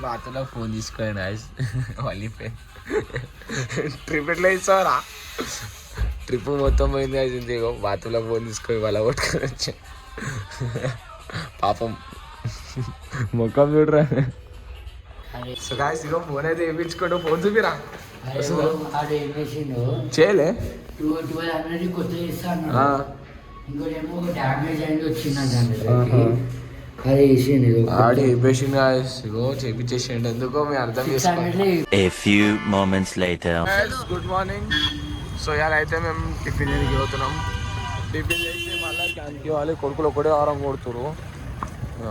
బాతులో phone తీసుకోండి guys మళ్ళీ trip ఎట్లా ఇస్తావరా ట్రిప్ మొత్తం పోయింది గాయస్ ఇంతేగో బాతులో ఫోన్ తీసుకొని వాళ్ళ కొట్టుకొని వచ్చా పాపం మొక్కం చూడరా సో గాయస్ ఇగో ఫోన్ అయితే వేయించుకోండి ఫోన్ చూపిరా చేయలే ఆడి వేపేసింది గాయస్ ఇగో చేపించేసిండు ఎందుకో మేము అర్థం చేసుకోండి. Good morning. సో ఇవాళ అయితే మేము టిఫిన్ చేయడానికి పోతున్నాం. టిఫిన్ చేసి మళ్ళీ క్యాంప్కి వాళ్ళు కొడుకులు ఒకటే వారం కొడుతురు.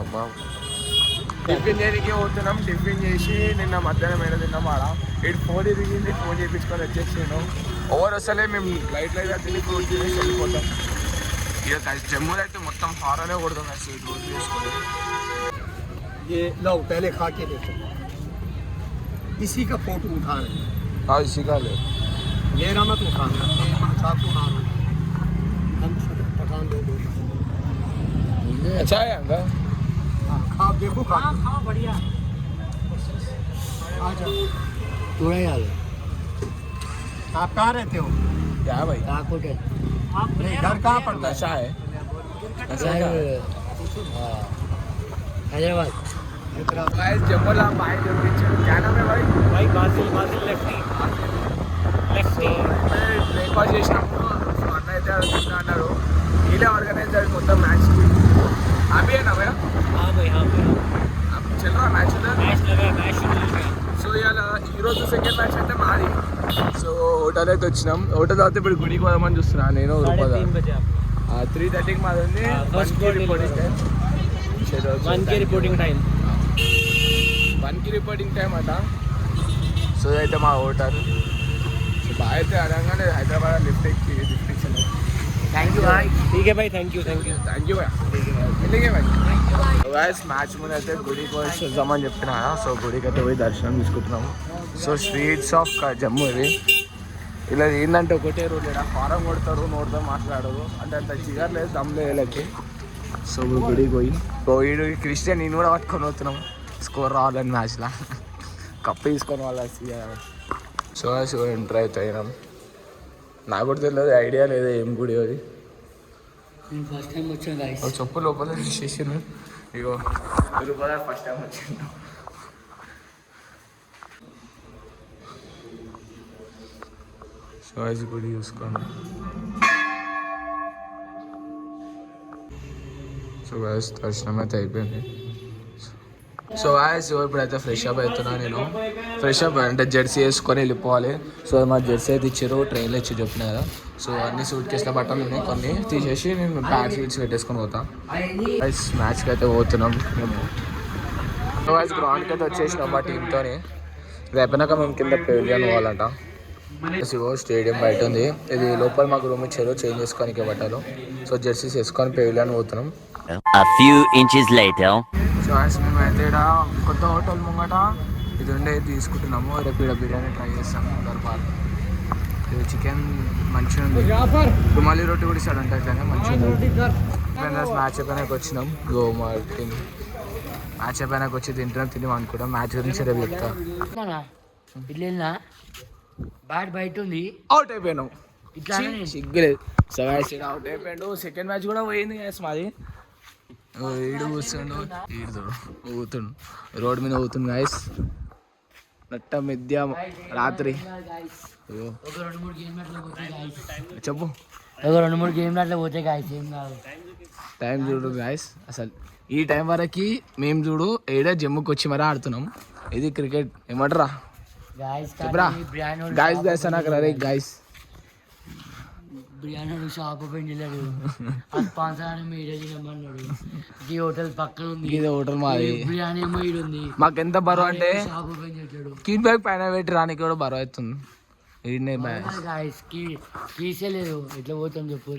అమ్మా టిఫిన్ చేయడానికి పోతున్నాం. టిఫిన్ చేసి నిన్న మధ్యాహ్నం ఏదో తిన్నాం. ఆడ ఇటు ఫోన్ తిరిగింది, ఫోన్ చేయించుకొని వచ్చేసాను. ఓవర్ వస్తలే మేము లైట్ లైట్గా తిని ఫ్రూట్ తినేసి వెళ్ళిపోతాం. ఇక జమ్మూలో అయితే మొత్తం హారనే కొడతాం కదా స్వీట్ రోజు చేసుకొని. पहले खा के देखो इसी का फोटो उठा रहे हाँ इसी का ले मेरा मत उठाना चाकू मारो हम पठान दो अच्छा है अंकल. हाँ खा देखो खा बढ़िया आ जाओ थोड़ा यार. आप कहाँ रहते हो? क्या भाई आप घर कहाँ पड़ता है? नशा है हैदराबाद. जम्मूला बाय क्या नाम है भाई? भाई बासिल लेफ्टी బ్రేక్ఫాస్ట్ చేసినాము. అన్న అయితే తిన్నా అన్నారు. ఇలా ఆర్గనైజర్ మొత్తం మ్యాచ్కి హ్యాపీ అయినా భయ हाँ भाई हाँ भाई చల్లరా మ్యాచ్ मैच लगा मैच शुरू हो गया. సో ఇవాళ ఈరోజు సెకండ్ మ్యాచ్ అయితే మాది. సో హోటల్ అయితే వచ్చినాం. హోటల్ తర్వాత ఇప్పుడు గుడికి పోదామని చూస్తున్నా నేను. 3:30 बजे 3:30కి మాది ఉంది. First reporting time 1 reporting time 1కి రిపోర్టింగ్ టైం అట. సో అయితే మా హోటల్ సో బాగా అయితే అనగానే హైదరాబాద్ లిఫ్ట్ ఇచ్చాను. థ్యాంక్ యూ భాయ్. ठीक है भाई थैंक यू థ్యాంక్ యూ భాయ్. మిలిగే భాయ్. గాయస్ మ్యాచ్ ముందు అయితే గుడికి పోయి చూద్దామని చెప్పినా. సో గుడికి అయితే పోయి దర్శనం తీసుకుంటున్నాము. సో స్ట్రీట్స్ ఆఫ్ జమ్మూ ఇది. ఇలా ఏంటంటే ఒకటే రోజు లేదా ఫారం కొడతారు, నోటితో మాట్లాడరు అంటే అంత చిగర్ లేదు దమ్ లేదు వీళ్ళకి. సో గుడికి పోయి క్రిస్టియన్ నేను కూడా పట్టుకొని పోతున్నాం స్కోర్ రావాలని మ్యాచ్లో కప్పు తీసుకొని వాళ్ళ సో ఎంటర్ అవుతాయినాం. నాకు కూడా తెలియదు, ఐడియా లేదు ఏం గుడి అది. ఫస్ట్ టైం వచ్చాను గాయ్స్. చెప్పు లోపల చేసాను. ఇగో లోపల ఫస్ట్ టైం వచ్చిండు. సో అది గుడి చూసుకోండి. సో గాయస్ దర్శనం అయితే అయిపోయింది. సో గాయస్ ఇప్పుడైతే ఫ్రెష్ అప్ అవుతున్నా నేను. ఫ్రెష్ అప్ అంటే జెర్సీ వేసుకొని వెళ్ళిపోవాలి. సో మా జెర్సీ అయితే ఇచ్చారు, ట్రైన్లో ఇచ్చి చెప్పిన కదా. సో అన్ని సూట్ కేసుల బట్టలు ఉన్నాయి, కొన్ని తీసేసి నేను ప్యాంట్ సీట్స్ పెట్టేసుకొని పోతాను. గాయస్ మ్యాచ్కి అయితే పోతున్నాం మేము. సో గాయస్ గ్రౌండ్కి అయితే వచ్చేసినాం మా టీంతోని. రేపనాక మేము కింద పెవిలియన్ పోవాలంట. స్టేడియం బయట ఉంది. ఇది లోపల మాకు రూమ్ ఇచ్చారు చేంజ్ చేసుకోనికి బట్టలు. సో జెర్సీస్ వేసుకొని పెవిలియన్ పోతున్నాం. సో మేమైతే ఇక్కడ కొత్త హోటల్ ముంగట ఇది ఉండే తీసుకుంటున్నాము. రేపు ఇక్కడ బిర్యానీ ట్రై చేస్తాము. దర్బార్ ఇది చికెన్ మంచిగా ఉంది. రుమాలి రొట్టి కూడా ఇస్తాడు అంటే ఇట్లానే మంచిగా ఉంది. మ్యాచ్ అయిపోయినాక వచ్చినాం. గో మా టీం మ్యాచ్ అయిపోయినాక వచ్చి తింటున్నాం. తిని అనుకుంటాం మ్యాచ్ గురించి రేపు చెప్తా. బ్యాట్ బయట ఉంది, అవుట్ అయిపోయినాం. ఇట్లా సిగ్గులేదు. సో అవుట్ అయిపోయాడు. సెకండ్ మ్యాచ్ కూడా పోయింది గ్యాస్ మాది. ఈడు కూర్చుండు, ఈడు ఊతుండు, రోడ్ మీద ఊతుంది గాయస్. నట్ట మిద్య రాత్రి చెప్పు. ఒక 2-3 గేమ్లు అట్లా పోతే గాయస్ ఏం కాదు. టైం చూడు గాయస్. అసలు ఈ టైం వరకు మేము చూడు ఏడా జమ్ముకి వచ్చి మరీ ఆడుతున్నాం. ఇది క్రికెట్ ఏమంటారా చెప్పరా గాయస్. గాయస్ నాకు రే గాయస్. బిర్యానీ షాప్ ఓపెన్ చేయలేడు, స్పాన్సర్ మీడియా చేయమన్నాడు. ఈ హోటల్ పక్కన ఉంది, ఇది హోటల్ మాది. బిర్యానీ ఏమో ఉంది. మాకు ఎంత బరువు అంటే షాప్ ఓపెన్ చేశాడు. కీన్ బ్యాగ్ పైన పెట్టి రానికి కూడా బరువు అవుతుంది. కీసే లేదు, ఎట్లా పోతాం చెప్పు.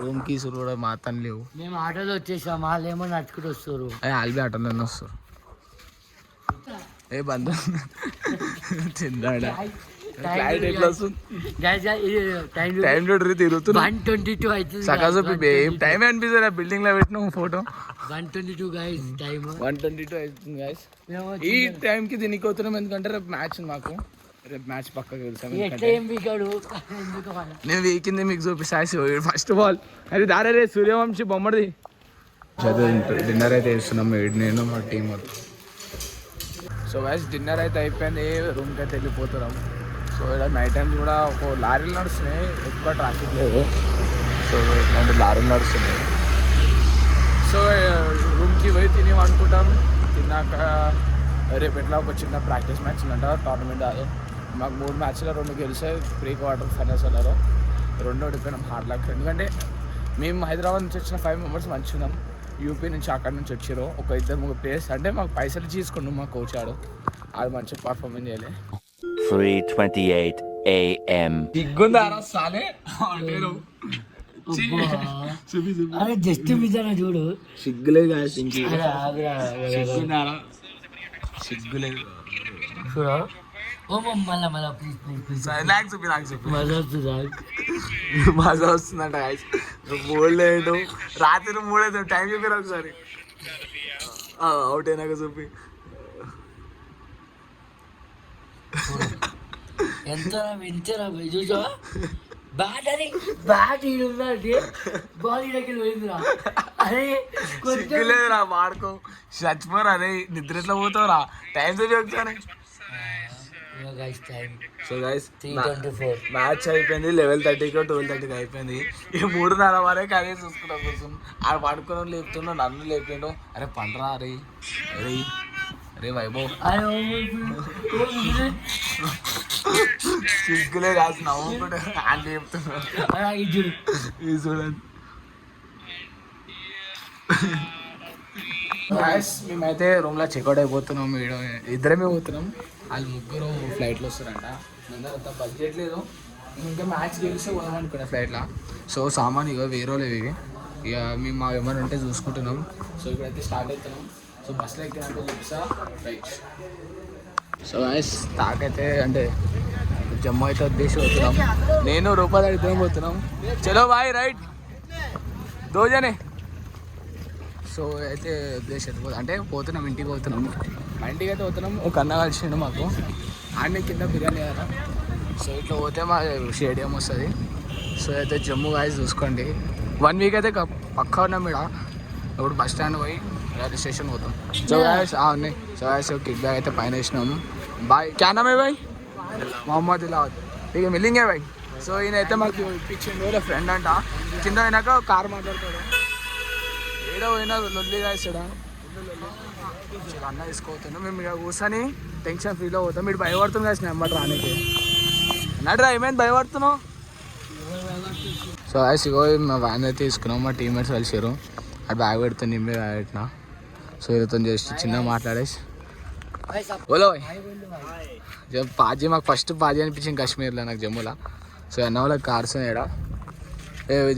రూమ్ కీసులు కూడా మా తను లేవు. మేము ఆటోలో వచ్చేసాం, వాళ్ళు ఏమో నడుచుకుంటూ వస్తారు. ఆల్బీ ఆటోలోనే వస్తారు. ఏ బంధు తిన్నాడా క్లారిటీ ఎట్లా వస్తుంది టైం చూడరు తిరుగుతున్నా 122 అవుతుంది సకా చూపి ఏం టైం అనిపిస్తుంది బిల్డింగ్ లో పెట్టిన ఫోటో 122 గైస్ టైం 122 అవుతుంది గైస్ ఈ టైం కి దీనికి అవుతున్నాం ఎందుకంటే రేపు మ్యాచ్ ఉంది మాకు రేపు మ్యాచ్ పక్కకి వెళ్తాం నేను వీకింది మీకు చూపిస్తా ఫస్ట్ బాల్ అది దారే సూర్యవంశీ బొమ్మడిది డిన్నర్ అయితే వేస్తున్నాం నేను మా టీం మొత్తం సో గైస్ డిన్నర్ అయితే అయిపోయింది రూమ్కి అయితే వెళ్ళిపోతున్నాం సో ఇక్కడ నైట్ టైమ్స్ కూడా ఒక లారీలు నడుస్తున్నాయి ఎక్కువ ట్రాఫిక్ లేదు సో ఇట్లాంటి లారీలు నడుస్తున్నాయి సో రూమ్కి పోయి తిని అనుకుంటాం తిన్నాక రేపు ఎట్లా ఒక చిన్న ప్రాక్టీస్ మ్యాచ్ ఉందంట టోర్నమెంట్ కాదు మాకు 3 మ్యాచ్లో 2 గెలిచాయి ప్రీ క్వార్టర్ ఫైనల్స్ వెళ్ళారు 2 ఓడిపోయినాం హార్డ్ లక్ ఎందుకంటే మేము హైదరాబాద్ నుంచి వచ్చిన 5 మెంబర్స్ మంచిగా ఉన్నాం యూపీ నుంచి అక్కడి నుంచి వచ్చారు ఒక 2-3 ప్లేయర్స్ అంటే మాకు పైసలు తీసుకున్నాం మా కోచ్ ఆడు అది మంచిగా పర్ఫార్మెన్స్ చేయలే 3:28 a.m. అరే జస్ట్ మిజానా చూడు సిగ్గులేదు సిగ్గులేదు చూడు మళ్ళా ప్లీజ్ మజా వస్తుందంట మూడలేదు రాత్రి 3 అయితే టైం చూపిరా ఒకసారి అవుట్ అయినాక చూపి ఎంత వింతరా చూసా బ్యాట్ అని బ్యాట్ ఈడుందంటే బాల్ ఈడకి పోయిందిరా అరే సిగ్గులేదురా వాడుకో చచ్చిపోరా అరే నిద్ర ఎట్లా పోతావురా టైం చూపి ఒకసారి సో గైస్ 3:24 మ్యాచ్ అయిపోయింది 11:30కి 12:30కి అయిపోయింది ఈ 3:30 వరకు అదే చూసుకున్నా కోసం ఆడ పడుకుని లేపుతున్నా నన్ను లేపిండు అరే పండరా అరే అరే అరే వైభవ్ సిగ్గులే కాదు నవ్వుకుంటే అని లేపుతున్నా ఇది చూడండి మేమైతే రూమ్లో చెక్అవుట్ అయిపోతున్నాం ఇద్దరమే పోతున్నాం వాళ్ళు 3 ఫ్లైట్లో వస్తారంట అందరంతా బడ్జెట్ లేదు ఇంకా మ్యాచ్ గెలిస్తే పోదాం అనుకున్నా ఫ్లైట్లో సో సామాన్ ఇక వేరే ఇవి ఇక మేము మా ఏమైనా ఉంటే చూసుకుంటున్నాం సో ఇప్పుడైతే స్టార్ట్ అవుతున్నాం సో బస్సులో ఎక్కినాక చూపిస్తా రైట్ సో గైస్ తాకైతే అంటే జమ్మూ అయితే ఉద్దేశం పోతున్నాం నేను రూపాయలు ఇద్దరం పోతున్నాం చలో బాయ్ రైట్ దోజనే సో అయితే ఉద్దేశం అంటే పోతున్నాం ఇంటికి పోతున్నాం మా ఇంటికి అయితే పోతున్నాం ఒక అన్న కలిసిండు మాకు ఆడనే కింద బిర్యానీ కదా సో ఇట్లా పోతే మా స్టేడియం వస్తుంది సో అయితే జమ్మూ గాయస్ చూసుకోండి 1 వీక్ అయితే పక్కా ఉన్నాం ఇక్కడ ఇప్పుడు బస్ స్టాండ్ పోయి రైల్వే స్టేషన్ పోతాం సో గాయస్ ఉన్నాయి సో గాయస్ కిక్ బ్యాగ్ అయితే పైన వేసినాము బాయ్ క్యా నామ్ హై భాయ్ మొహమ్మద్ ఇలావత్ ఇక మిల్లింగే భాయ్ సో ఈయన అయితే మాకు ఇప్పించిండు వాళ్ళ ఫ్రెండ్ అంట కింద అయినాక కారు మాట్లాడతాడు ఏడో పోయినా లొల్లిగా ఇస్తాడా అన్న తీసుకోపోతున్నాం మేము ఇక కూర్చొని టెన్షన్ ఫ్రీలో పోతాం మీరు భయపడుతుంది కదా నెంబర్ రానికి అన్నాడు ఏమైంది భయపడుతున్నావు సో యాస్ ఇగో మా వ్యాన్ అయితే తీసుకున్నాం మా టీమ్మేట్స్ కలిసారు అది బ్యాగ్ పెడుతుంది నిమ్మే బ్యాగ్ పెట్టిన సో వీళ్ళతో చేసి చిన్నగా మాట్లాడేసి ఓలో పాజీ మాకు ఫస్ట్ పాజీ అనిపించింది కాశ్మీర్లో నాకు జమ్మూలో సో అన్న వాళ్ళకి కార్స్ ఏడా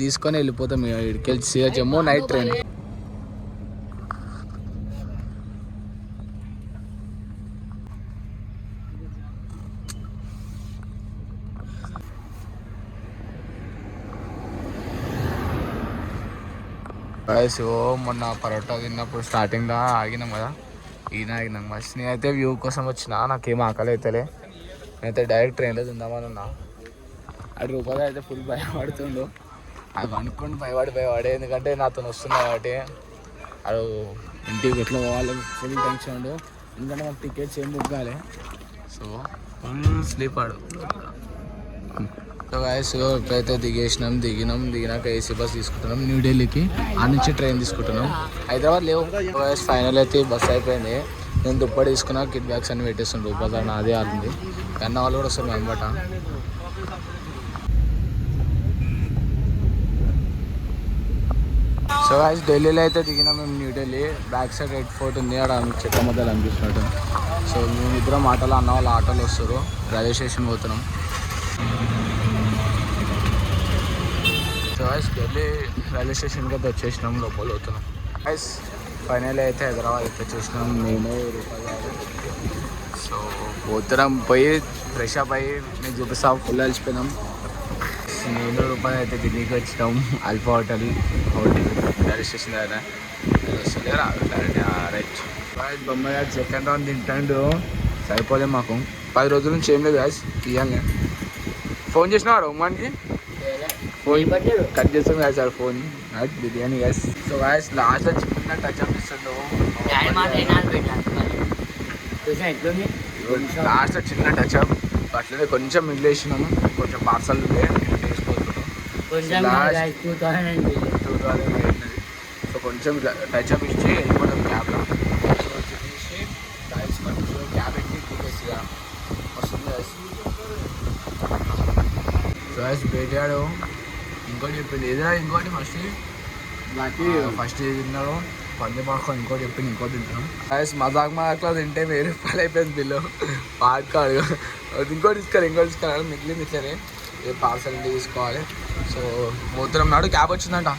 తీసుకొని వెళ్ళిపోతాం ఇక్కడికి వెళ్ళి జమ్మూ నైట్ ట్రైన్ సో మొన్న పరోటా తిన్నప్పుడు స్టార్టింగ్లో ఆగినాం కదా ఆగినాం మస్తు నేనైతే వ్యూ కోసం వచ్చిన నాకేం ఆకలి అవుతలే నేనైతే డైరెక్ట్ ట్రైన్లో తిందామని ఉన్నా అది రూపాయలు అయితే ఫుల్ భయపడుతుండు అది అనుకోండి భయపడే ఎందుకంటే నాతో వస్తున్నా కాబట్టి అది ఇంటికి ఎట్లా పోవాలి ఫుల్ టెన్షన్ ఉండు ఎందుకంటే మాకు టికెట్స్ ఏం బుక్ కాలే సో ఫుల్ స్లీప్ ఆడు సో గాయస్ ఇప్పుడైతే దిగినాక ఏసీ బస్ తీసుకుంటున్నాం న్యూఢిల్లీకి ఆ నుంచి ట్రైన్ తీసుకుంటున్నాం హైదరాబాద్ లేవు గాయస్ ఫైనల్ అయితే బస్ అయిపోయింది నేను దుప్పటి తీసుకున్నా కిట్ బ్యాగ్స్ అన్ని పెట్టేస్తాను రూపాయలు నాదే ఆడింది అన్న వాళ్ళు కూడా వస్తారు అనమాట సో గాయస్ ఢిల్లీలో అయితే దిగినాం మేము New Delhi back side red fort ఉంది అక్కడ చెట్ల మధ్యలో అనిపిస్తున్నట్టు సో మేము ఇద్దరం ఆటోలో అన్న వాళ్ళు ఆటోలో వస్తారు రైల్వే స్టేషన్ పోతున్నాం సో గాయస్ ఢిల్లీ రైల్వే స్టేషన్కి అయితే వచ్చేసినాం లోపల పోతున్నాం గాయస్ ఫైనల్ అయితే హైదరాబాద్ అయితే వచ్చేసినాం నేను రూపాయలు సో పోతున్నాం పోయి ఫ్రెష్ అప్ అయ్యి నేను చూపిస్తాం ఫుల్ అలసిపోయినాం. నేను రూపాయలు అయితే ఢిల్లీకి వచ్చినాం. అల్ఫా హోటల్ రైల్వే స్టేషన్ దగ్గర వస్తుండే రైట్. బొమ్మాయి గారు సెకండ్ రౌండ్ తింటాడు. సరిపోలే మాకు 10 రోజుల నుంచి ఏం లేదు గ్యాస్ తీయాలి. ఫోన్ చేసినాడు ఉమ్మానికి, ఫోన్ కట్ చేస్తాం కదా sir phone. Biryani gas. So gas లాస్ట్లో చిన్న టచ్ అప్ ఇస్తుండు. లాస్ట్లో చిన్న టచ్ అప్ అట్లనే కొంచెం మిగిలి వేసినాము. కొంచెం పార్సల్ ఉండే వేసుకోతున్నాం. 2008. సో కొంచెం టచ్ అప్ ఇచ్చి వెళ్ళిపోతాం క్యాబ్లో. సో తినేసి రైస్ కొంచెం క్యాబ్ ఎక్కి తీసేసిగా వస్తుంది. సో రైస్ పెట్టాడు. ఇంకోటి చెప్పింది ఏదైనా ఇంకోటి ఫస్ట్ ఏది తిన్నాడు పంది మాకు ఇంకోటి చెప్పింది ఇంకోటి తింటాం. రైస్ మజాక్లో తింటే 1000 రూపాయలు అయిపోయింది బిల్లు. పాడుకాడు ఇంకోటి తీసుకోవాలి మిగిలింది ఇట్లనే పార్సల్ తీసుకోవాలి. సో పోతున్నాం నాడు క్యాబ్ వచ్చిందంట.